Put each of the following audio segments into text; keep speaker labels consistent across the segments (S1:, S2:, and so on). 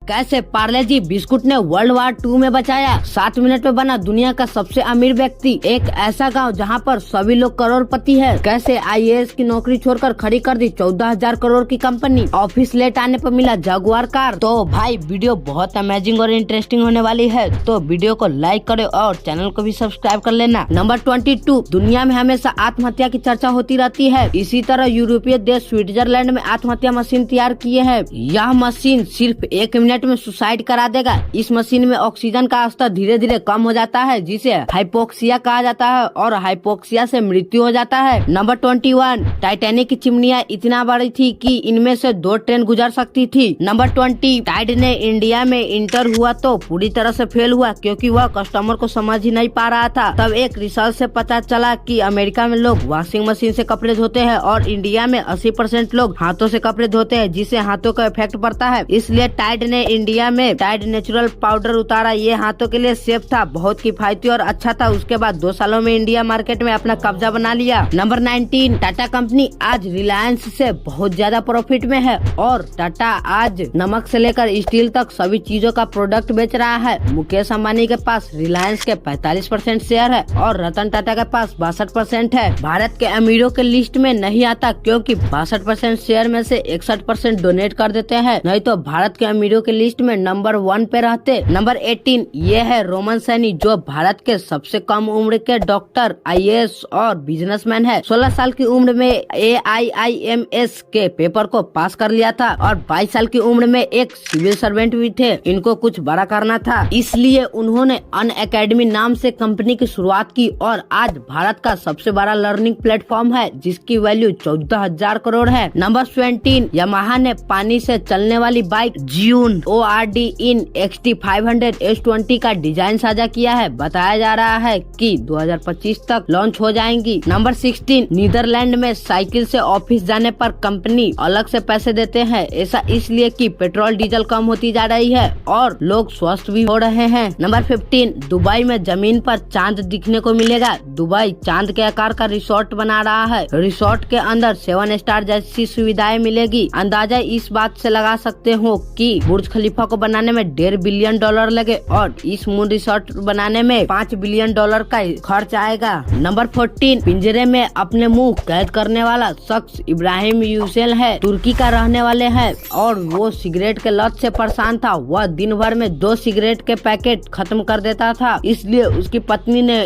S1: कैसे पार्ले जी बिस्कुट ने world war 2 में बचाया। 7 मिनट में बना दुनिया का सबसे अमीर व्यक्ति। एक ऐसा गांव जहां पर सभी लोग करोड़पति है। कैसे आईएएस की नौकरी छोड़कर खड़ी कर दी 14,000 करोड़ की कंपनी। ऑफिस लेट आने पर मिला जगुआर कार। तो भाई वीडियो बहुत अमेजिंग और इंटरेस्टिंग होने वाली है, तो वीडियो को लाइक करे और चैनल को भी सब्सक्राइब कर लेना। नंबर 22, दुनिया में हमेशा आत्महत्या की चर्चा होती रहती है। इसी तरह यूरोपीय देश स्विट्जरलैंड में आत्महत्या मशीन तैयार किए हैं। यह मशीन सिर्फ 1 मिनट में सुसाइड करा देगा। इस मशीन में ऑक्सीजन का स्तर धीरे धीरे कम हो जाता है, जिसे हाइपोक्सिया कहा जाता है और हाइपोक्सिया से मृत्यु हो जाता है। नंबर 21, टाइटैनिक की चिमनियां इतना बड़ी थी कि इनमें से 2 ट्रेन गुजर सकती थी। नंबर 20, टाइड ने इंडिया में इंटर हुआ तो पूरी तरह से फेल हुआ, क्योंकि वह कस्टमर को समझ ही नहीं पा रहा था। तब एक रिसर्च से पता चला कि अमेरिका में लोग वॉशिंग मशीन से कपड़े धोते हैं और इंडिया में 80% लोग हाथों से कपड़े धोते हैं, जिससे हाथों का इफेक्ट पड़ता है। इसलिए टाइड ने इंडिया में टाइड नेचुरल पाउडर उतारा। ये हाथों के लिए सेफ था, बहुत किफायती और अच्छा था। उसके बाद 2 सालों में इंडिया मार्केट में अपना कब्जा बना लिया। नंबर 19, टाटा कंपनी आज रिलायंस से बहुत ज्यादा प्रॉफिट में है और टाटा आज नमक से लेकर स्टील तक सभी चीजों का प्रोडक्ट बेच रहा है। मुकेश अंबानी के पास रिलायंस के 45% शेयर है और रतन टाटा के पास 62% है। भारत के अमीरों के लिस्ट में नहीं आता, क्योंकि 62% शेयर में से 61% डोनेट कर देते हैं, नहीं तो भारत के अमीरों के लिस्ट में नंबर 1 पे रहते। नंबर 18, ये है रोमन सैनी, जो भारत के सबसे कम उम्र के डॉक्टर, आईएएस और बिजनेसमैन है। 16 साल की उम्र में AIIMS के पेपर को पास कर लिया था और 22 साल की उम्र में एक सिविल सर्वेंट भी थे। इनको कुछ बड़ा करना था, इसलिए उन्होंने अन अकेडमी नाम से कंपनी की शुरुआत की और आज भारत का सबसे बड़ा लर्निंग प्लेटफॉर्म है, जिसकी वैल्यू 14,000 करोड़ है। नंबर 17, यामाहा ने पानी से चलने वाली बाइक ज्यून ORD इन XT500 S20 का डिजाइन साझा किया है। बताया जा रहा है कि 2025 तक लॉन्च हो जाएंगी। नंबर 16, नीदरलैंड में साइकिल से ऑफिस जाने पर कंपनी अलग से पैसे देते हैं। ऐसा इसलिए कि पेट्रोल डीजल कम होती जा रही है और लोग स्वस्थ भी हो रहे हैं। नंबर 15, दुबई में जमीन पर चांद दिखने को मिलेगा। दुबई चांद के आकार का रिसोर्ट बना रहा है। रिसोर्ट के अंदर 7 स्टार जैसी सुविधाएं मिलेगी। अंदाजा इस बात से लगा सकते हो कि बुर्ज खलीफा को बनाने में $1.5 बिलियन लगे और इस मून रिसोर्ट बनाने में $5 बिलियन का खर्च आएगा। नंबर 14, पिंजरे में अपने मुंह कैद करने वाला शख्स इब्राहिम यूसेल है। तुर्की का रहने वाले है और वो सिगरेट के लत से परेशान था। वह दिन भर में 2 सिगरेट के पैकेट खत्म कर देता था, इसलिए उसकी पत्नी ने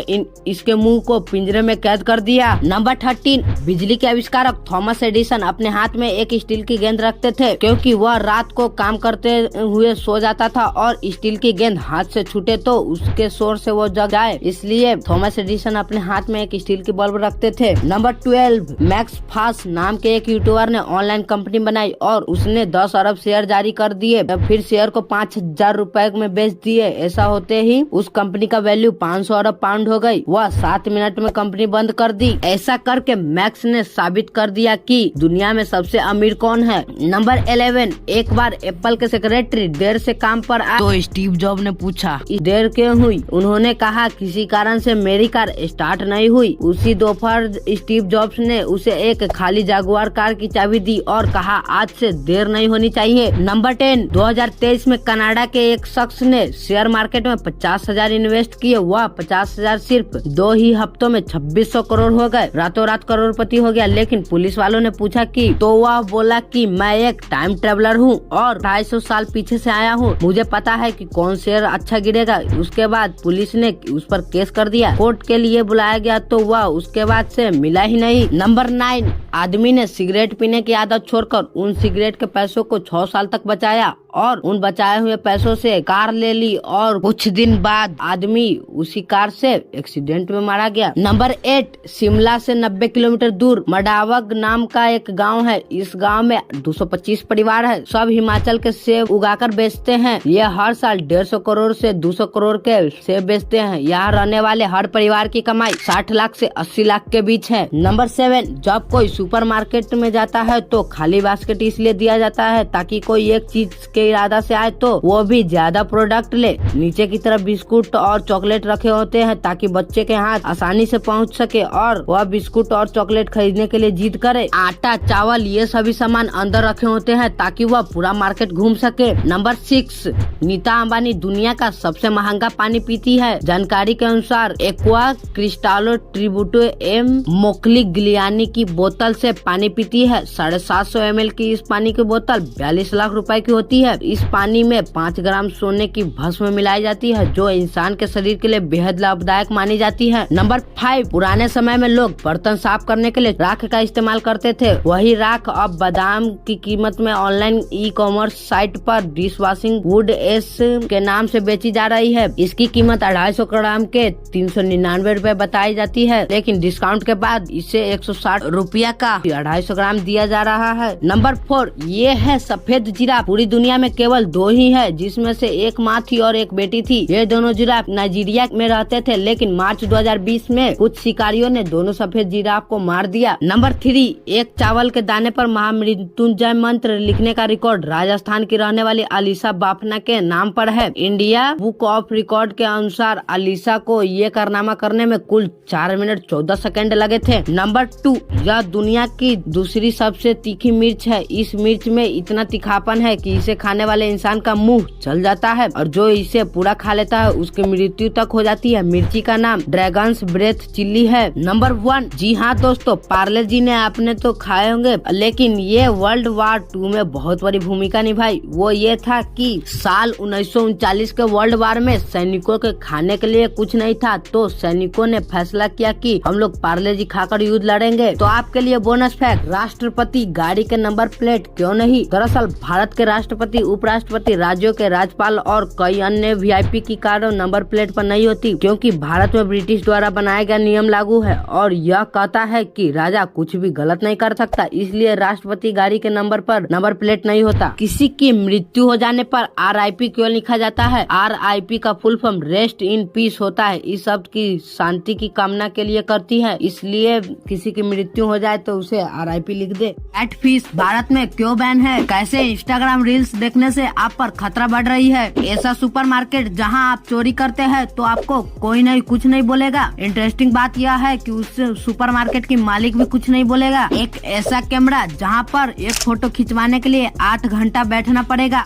S1: इसके मुंह को पिंजरे में कैद कर दिया। नंबर 13, बिजली के आविष्कारक थॉमस एडिसन अपने हाथ में एक स्टील की गेंद रखते थे, क्योंकि वह रात को काम करते हुए सो जाता था और स्टील की गेंद हाथ से छूटे तो उसके शोर से वो जग जाए, इसलिए थॉमस एडिसन अपने हाथ में एक स्टील की बल्ब रखते थे। नंबर 12, मैक्स फास्ट नाम के एक यूट्यूबर ने ऑनलाइन कंपनी बनाई और उसने 10 अरब शेयर जारी कर दिए। फिर शेयर को 5,000 रुपए में बेच दिए। ऐसा होते ही उस कंपनी का वैल्यू 500 अरब पाउंड हो गई। वह 7 मिनट में कंपनी बंद कर दी। ऐसा करके मैक्स ने साबित कर दिया कि दुनिया में सबसे अमीर कौन है। नंबर 11, एक बार एप्पल के सेक्रेटरी देर से काम पर आए तो स्टीव जॉब ने पूछा देर क्यों हुई। उन्होंने कहा किसी कारण से मेरी कार स्टार्ट नहीं हुई। उसी दोपहर स्टीव जॉब्स ने उसे एक खाली जागुआर कार की चाबी दी और कहा आज से देर नहीं होनी चाहिए। नंबर 10, 2023 में कनाडा के एक शख्स ने शेयर मार्केट में 50,000 इन्वेस्ट किए। वह 50,000 सिर्फ 2 ही हफ्तों में 2600 करोड़ हो गए। रातों रात करोड़पति हो गया। लेकिन पुलिस वालों ने पूछा कि तो वह बोला कि मैं एक टाइम ट्रेवलर हूँ और 250 साल पीछे से आया हूँ, मुझे पता है कि कौन शेयर अच्छा गिरेगा। उसके बाद पुलिस ने उस पर केस कर दिया। कोर्ट के लिए बुलाया गया तो वह उसके बाद से मिला ही नहीं। नंबर 9, आदमी ने सिगरेट पीने की आदत छोड़कर उन सिगरेट के पैसों को 6 साल तक बचाया और उन बचाए हुए पैसों से कार ले ली और कुछ दिन बाद आदमी उसी कार से एक्सीडेंट में मारा गया। नंबर 8, शिमला से 90 किलोमीटर दूर मडावग नाम का एक गांव है। इस गांव में 225 परिवार है। सब हिमाचल के सेब उगाकर बेचते हैं। ये हर साल 150 करोड़ से 200 करोड़ के सेब बेचते हैं। यहाँ रहने वाले हर परिवार की कमाई 60 लाख से 80 लाख के बीच है। नंबर 7, जब कोई सुपरमार्केट में जाता है तो खाली बास्केट इसलिए दिया जाता है ताकि कोई एक चीज के के इरादा से आए तो वो भी ज्यादा प्रोडक्ट ले। नीचे की तरफ बिस्कुट और चॉकलेट रखे होते हैं ताकि बच्चे के हाथ आसानी से पहुंच सके और वह बिस्कुट और चॉकलेट खरीदने के लिए जिद करे। आटा, चावल ये सभी सामान अंदर रखे होते हैं ताकि वह पूरा मार्केट घूम सके। नंबर 6, नीता अंबानी दुनिया का सबसे महंगा पानी पीती है। जानकारी के अनुसार एक्वा क्रिस्टालो ट्रिब्यूटो एम मोक्लिग्लियानी की बोतल से पानी पीती है। 750 ml की इस पानी की बोतल 42 लाख रुपए की होती है। इस पानी में 5 ग्राम सोने की भस्म मिलाई जाती है जो इंसान के शरीर के लिए बेहद लाभदायक मानी जाती है। नंबर 5, पुराने समय में लोग बर्तन साफ करने के लिए राख का इस्तेमाल करते थे। वही राख अब बादाम की कीमत में ऑनलाइन ई-कॉमर्स साइट पर डिश वॉशिंग वुड एस के नाम से बेची जा रही है। इसकी कीमत 250 ग्राम के 399 रुपए बताई जाती है, लेकिन डिस्काउंट के बाद इसे 160 रुपया का 250 ग्राम दिया जा रहा है। नंबर 4, ये है सफेद जिराफ। पूरी दुनिया में केवल 2 ही है, जिसमें से एक माँ थी और एक बेटी थी। ये दोनों जिराफ नाइजीरिया में रहते थे, लेकिन मार्च 2020 में कुछ शिकारियों ने दोनों सफेद जिराफ को मार दिया। नंबर 3, एक चावल के दाने पर महामृत्युंजय मंत्र लिखने का रिकॉर्ड राजस्थान की रहने वाली अलीसा बाफना के नाम पर है। इंडिया बुक ऑफ रिकॉर्ड के अनुसार अलीसा को ये कारनामा करने में कुल 4 मिनट 14 सेकंड लगे थे। नंबर 2, यह दुनिया की दूसरी सबसे तीखी मिर्च है। इस मिर्च में इतना तीखापन है कि इसे खाने वाले इंसान का मुंह जल जाता है और जो इसे पूरा खा लेता है उसकी मृत्यु तक हो जाती है। मिर्ची का नाम ड्रैगन्स ब्रेथ चिल्ली है। नंबर 1, जी हाँ दोस्तों, पार्ले जी ने आपने तो खाए होंगे, लेकिन ये वर्ल्ड वार 2 में बहुत बड़ी भूमिका निभाई। वो ये था कि साल 1939 के वर्ल्ड वार में सैनिकों के खाने के लिए कुछ नहीं था, तो सैनिकों ने फैसला किया कि हम लोग पार्ले जी खाकर युद्ध लड़ेंगे। तो आपके लिए बोनस फैक्ट, राष्ट्रपति गाड़ी के नंबर प्लेट क्यों नहीं? दरअसल भारत के राष्ट्रपति, उपराष्ट्रपति, राज्यों के राज्यपाल और कई अन्य वीआईपी की कारों नंबर प्लेट पर नहीं होती, क्योंकि भारत में ब्रिटिश द्वारा बनाया गया नियम लागू है और यह कहता है कि राजा कुछ भी गलत नहीं कर सकता, इसलिए राष्ट्रपति गाड़ी के नंबर पर नंबर प्लेट नहीं होता। किसी की मृत्यु हो जाने पर RIP क्यों लिखा जाता है? RIP का full form rest in peace होता है। इस शब्द की शांति की कामना के लिए करती है, इसलिए किसी की मृत्यु हो जाए तो उसे RIP लिख दे। कैट फिश भारत में क्यों बैन है? कैसे इंस्टाग्राम रील्स देखने से आप पर खतरा बढ़ रही है? ऐसा सुपरमार्केट जहां आप चोरी करते हैं तो आपको कोई नहीं कुछ नहीं बोलेगा। इंटरेस्टिंग बात यह है कि उस सुपरमार्केट की मालिक भी कुछ नहीं बोलेगा। एक ऐसा कैमरा जहां पर एक फोटो खिंचवाने के लिए 8 घंटा बैठना पड़ेगा।